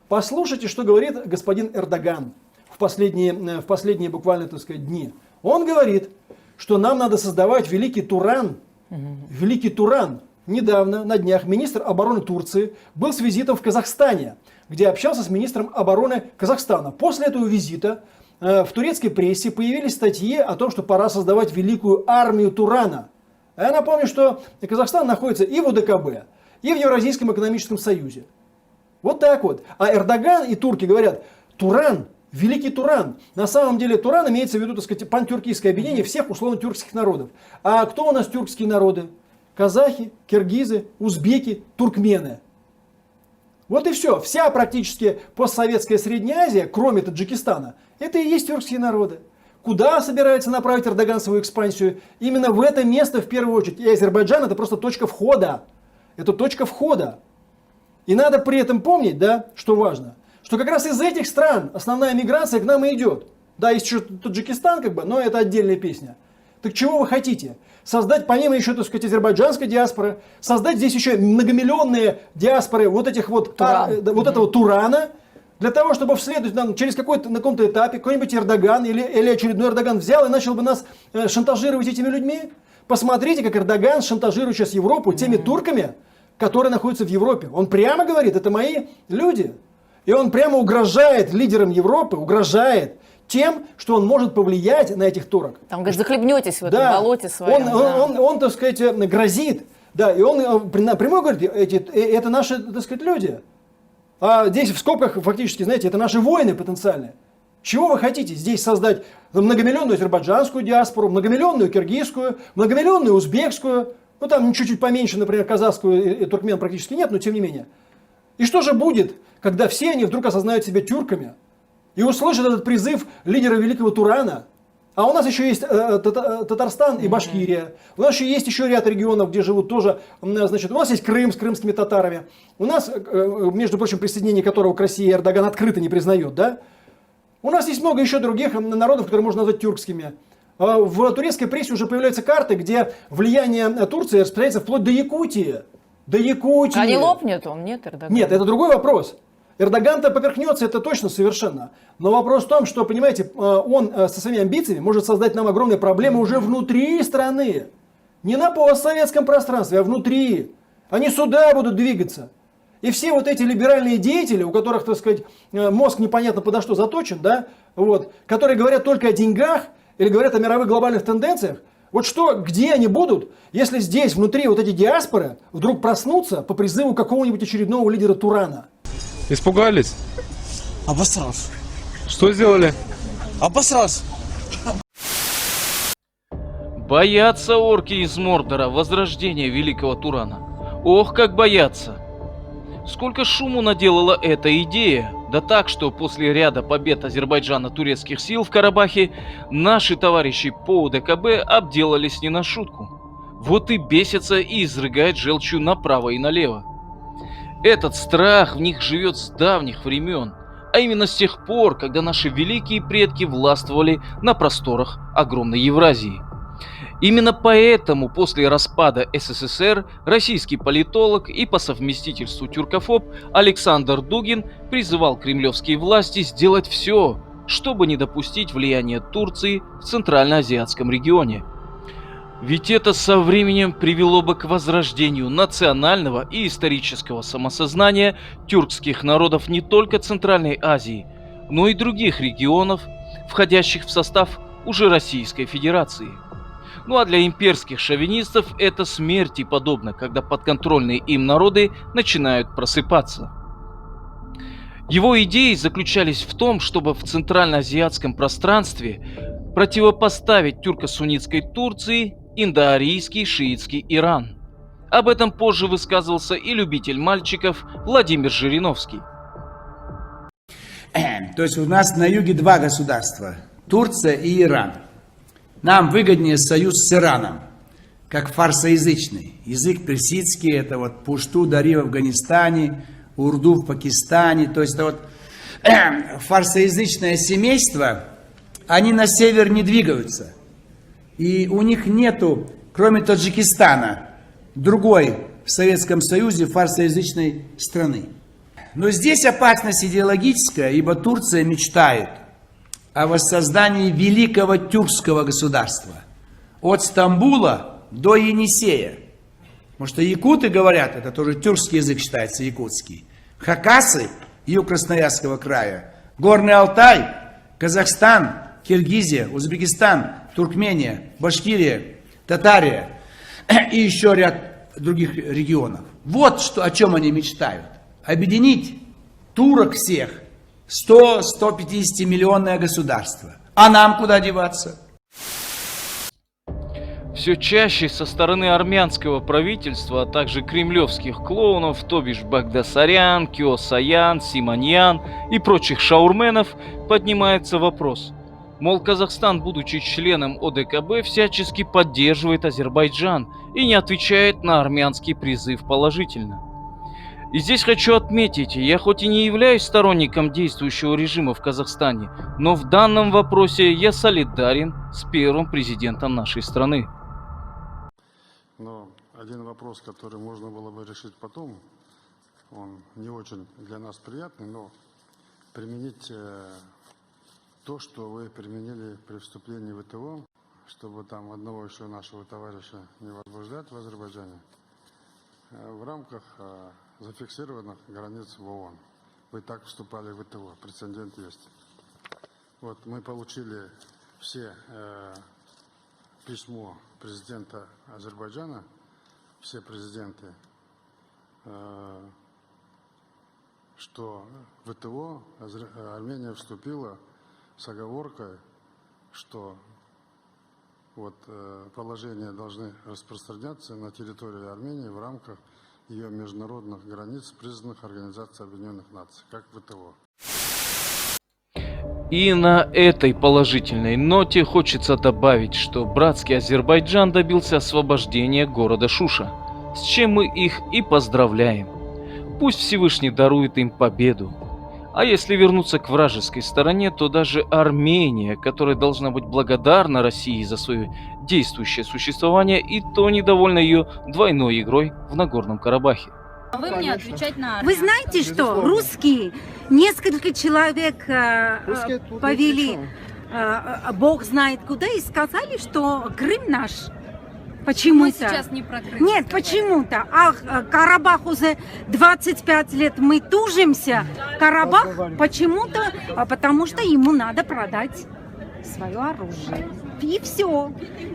Послушайте, что говорит господин Эрдоган в последние буквально, так сказать, дни. Он говорит, что нам надо создавать великий Туран. Великий Туран. Недавно, на днях, министр обороны Турции был с визитом в Казахстане, где общался с министром обороны Казахстана. После этого визита в турецкой прессе появились статьи о том, что пора создавать великую армию Турана. А я напомню, что Казахстан находится и в ОДКБ, и в Евразийском экономическом союзе. Вот так вот. А Эрдоган и турки говорят, Туран, великий Туран. На самом деле Туран имеется в виду, так сказать, пантюркистское объединение всех условно-тюркских народов. А кто у нас тюркские народы? Казахи, киргизы, узбеки, туркмены. Вот и все. Вся практически постсоветская Средняя Азия, кроме Таджикистана, это и есть тюркские народы. Куда собирается направить Эрдоган свою экспансию? Именно в это место в первую очередь. И Азербайджан это просто точка входа. Это точка входа. И надо при этом помнить, да, что важно, что как раз из этих стран основная миграция к нам и идет. Да, есть еще Таджикистан, как бы, но это отдельная песня. Так чего вы хотите? Создать, помимо еще, так сказать, азербайджанской диаспоры, создать здесь еще многомиллионные диаспоры вот этих вот, этого Турана, для того, чтобы через на каком-то этапе какой-нибудь Эрдоган или очередной Эрдоган взял и начал бы нас шантажировать этими людьми. Посмотрите, как Эрдоган шантажирует сейчас Европу теми турками, которые находятся в Европе. Он прямо говорит, это мои люди. И он прямо угрожает лидерам Европы, угрожает тем, что он может повлиять на этих турок. Там, говорит, захлебнетесь в этом болоте своем. Он, так сказать, грозит. Да, и он напрямую говорит, это наши, так сказать, люди. А здесь в скобках фактически, знаете, это наши воины потенциальные. Чего вы хотите? Здесь создать многомиллионную азербайджанскую диаспору, многомиллионную киргизскую, многомиллионную узбекскую, ну там чуть-чуть поменьше, например, казахскую и туркмен практически нет, но тем не менее. И что же будет, когда все они вдруг осознают себя тюрками и услышат этот призыв лидера великого Турана? А у нас еще есть Татарстан и Башкирия. У нас еще ряд регионов, где живут тоже, значит, у нас есть Крым с крымскими татарами. У нас, между прочим, присоединение которого к России Эрдоган открыто не признает, да? У нас есть много еще других народов, которые можно назвать тюркскими. В турецкой прессе уже появляются карты, где влияние Турции распространяется вплоть до Якутии. До Якутии. А не лопнет он, нет, Эрдоган? Нет, это другой вопрос. Эрдоган-то поперхнется, это точно совершенно. Но вопрос в том, что, понимаете, он со своими амбициями может создать нам огромные проблемы уже внутри страны. Не на постсоветском пространстве, а внутри. Они сюда будут двигаться. И все вот эти либеральные деятели, у которых, так сказать, мозг непонятно подо что заточен, да, вот, которые говорят только о деньгах или говорят о мировых глобальных тенденциях, вот что, где они будут, если здесь, внутри вот эти диаспоры, вдруг проснутся по призыву какого-нибудь очередного лидера Турана? Испугались? Обосрался. Что сделали? Обосрался. Боятся орки из Мордора возрождения великого Турана. Ох, как боятся! Сколько шуму наделала эта идея, да так, что после ряда побед Азербайджана турецких сил в Карабахе наши товарищи по УДКБ обделались не на шутку. Вот и бесятся и изрыгают желчью направо и налево. Этот страх в них живет с давних времен, а именно с тех пор, когда наши великие предки властвовали на просторах огромной Евразии. Именно поэтому после распада СССР российский политолог и по совместительству тюркофоб Александр Дугин призывал кремлевские власти сделать все, чтобы не допустить влияния Турции в центральноазиатском регионе. Ведь это со временем привело бы к возрождению национального и исторического самосознания тюркских народов не только Центральной Азии, но и других регионов, входящих в состав уже Российской Федерации. Ну а для имперских шовинистов это смерти подобно, когда подконтрольные им народы начинают просыпаться. Его идеи заключались в том, чтобы в центральноазиатском пространстве противопоставить тюрко-суннитской Турции индоарийский шиитский Иран. Об этом позже высказывался и любитель мальчиков Владимир Жириновский. То есть у нас на юге два государства – Турция и Иран. Нам выгоднее союз с Ираном, как фарсоязычный. Язык персидский, это вот пушту, дари в Афганистане, урду в Пакистане. То есть это вот фарсоязычное семейство, они на север не двигаются. И у них нету, кроме Таджикистана, другой в Советском Союзе фарсоязычной страны. Но здесь опасность идеологическая, ибо Турция мечтает о воссоздании великого тюркского государства. От Стамбула до Енисея. Потому что якуты говорят, это тоже тюркский язык считается, якутский. Хакасы, юг Красноярского края, Горный Алтай, Казахстан, Киргизия, Узбекистан, Туркмения, Башкирия, Татария и еще ряд других регионов. Вот что, о чем они мечтают. Объединить турок всех, 100-150 миллионное государство. А нам куда деваться? Все чаще со стороны армянского правительства, а также кремлевских клоунов, то бишь Багдасарян, Киосаян, Симоньян и прочих шаурменов, поднимается вопрос. Мол, Казахстан, будучи членом ОДКБ, всячески поддерживает Азербайджан и не отвечает на армянский призыв положительно. И здесь хочу отметить, я хоть и не являюсь сторонником действующего режима в Казахстане, но в данном вопросе я солидарен с первым президентом нашей страны. Но один вопрос, который можно было бы решить потом, он не очень для нас приятный, но применить то, что вы применили при вступлении в ВТО, чтобы там одного еще нашего товарища не возбуждать в Азербайджане, в рамках зафиксированных границ в ООН. Вы так вступали в ВТО, прецедент есть. Вот мы получили все письмо президента Азербайджана, все президенты, что в ВТО Армения вступила с оговоркой, что вот положения должны распространяться на территории Армении в рамках ее международных границ, признанных Организацией Объединенных Наций, как ВТО. И на этой положительной ноте хочется добавить, что братский Азербайджан добился освобождения города Шуша, с чем мы их и поздравляем. Пусть Всевышний дарует им победу. А если вернуться к вражеской стороне, то даже Армения, которая должна быть благодарна России за свое действующее существование, и то недовольна ее двойной игрой в Нагорном Карабахе. Вы мне отвечать на Вы знаете что? Русские, несколько человек повели, Бог знает куда, и сказали, что Крым наш. Почему-то. Мы сейчас не про Крым. Нет, почему-то. Карабах уже 25 лет мы тужимся. Карабах почему-то, потому что ему надо продать свое оружие. И все.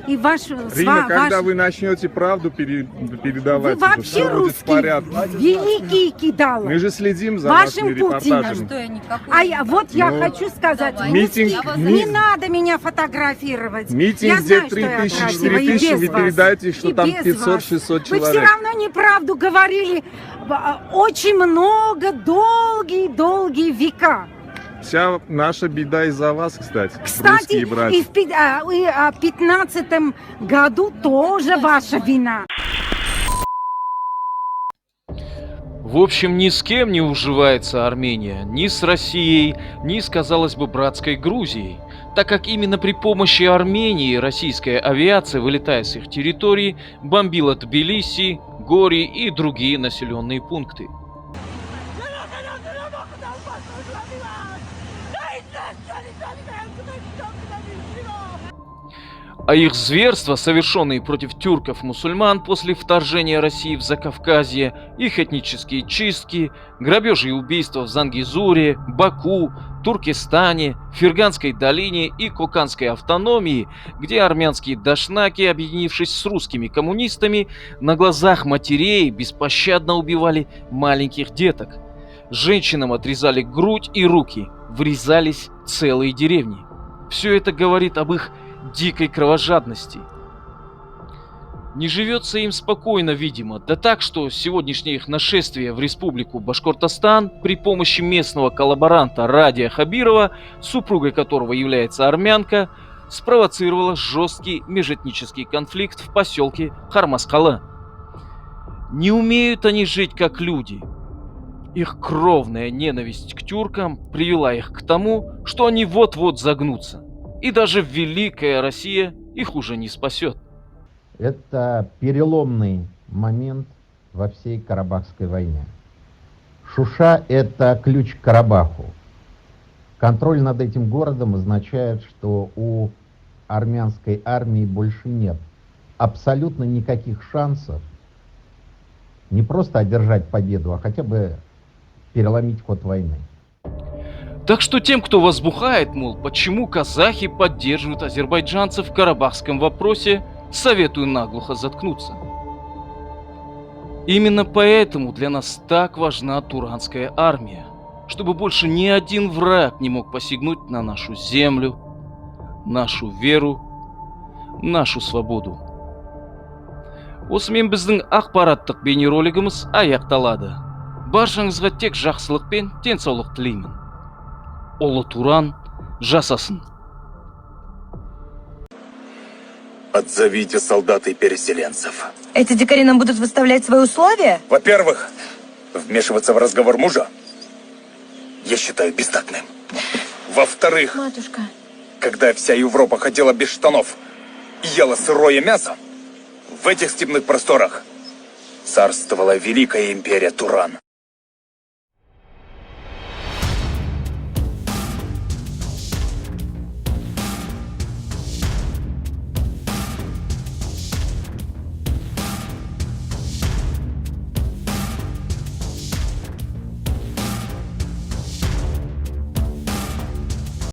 И Рима, когда вы начнете правду передавать, вы вообще все будет в русский порядке. великий кидал. Мы же следим за Вашим вашими репортажами. Что я никакой... Я хочу сказать, Давай. Митинг, не надо меня фотографировать. Митинг, Я где знаю, что я 3000, красивая, и 4000, без вы вас, передаете, что и там без 500-600 вас. Вы все человек. равно неправду говорили очень много, долгие века. Вся наша беда из-за вас, кстати, Кстати, русские братья. и в 2015 году тоже ваша вина. В общем, ни с кем не уживается Армения, ни с Россией, ни с, казалось бы, братской Грузией, так как именно при помощи Армении российская авиация, вылетая с их территории, бомбила Тбилиси, Гори и другие населенные пункты. А их зверства, совершенные против тюрков-мусульман после вторжения России в Закавказье, их этнические чистки, грабежи и убийства в Зангизуре, Баку, Туркестане, Ферганской долине и Коканской автономии, где армянские дашнаки, объединившись с русскими коммунистами, на глазах матерей беспощадно убивали маленьких деток. Женщинам отрезали грудь и руки, врезались целые деревни. Все это говорит об их дикой кровожадности. Не живется им спокойно, видимо, да так, что сегодняшнее их нашествие в республику Башкортостан при помощи местного коллаборанта Радия Хабирова, супругой которого является армянка, спровоцировало жесткий межэтнический конфликт в поселке Хармаскала. Не умеют они жить как люди. Их кровная ненависть к тюркам привела их к тому, что они вот-вот загнутся. И даже великая Россия их уже не спасет. Это переломный момент во всей Карабахской войне. Шуша – это ключ к Карабаху. Контроль над этим городом означает, что у армянской армии больше нет абсолютно никаких шансов не просто одержать победу, а хотя бы переломить ход войны. Так что тем, кто возбухает, мол, почему казахи поддерживают азербайджанцев в карабахском вопросе, советую наглухо заткнуться. Именно поэтому для нас так важна туранская армия, чтобы больше ни один враг не мог посягнуть на нашу землю, нашу веру, нашу свободу. Осымен біздің ақпараттық бейнеролигіміз аяқталады. Баршаңызға тек жақсылық пен денсаулық тілеймін. Ұлы Туран жасасын. Отзовите солдат и переселенцев. Эти дикари нам будут выставлять свои условия? Во-первых, вмешиваться в разговор мужа я считаю бестактным. Во-вторых, Матушка. когда вся Европа ходила без штанов и ела сырое мясо, в этих степных просторах царствовала великая империя Туран.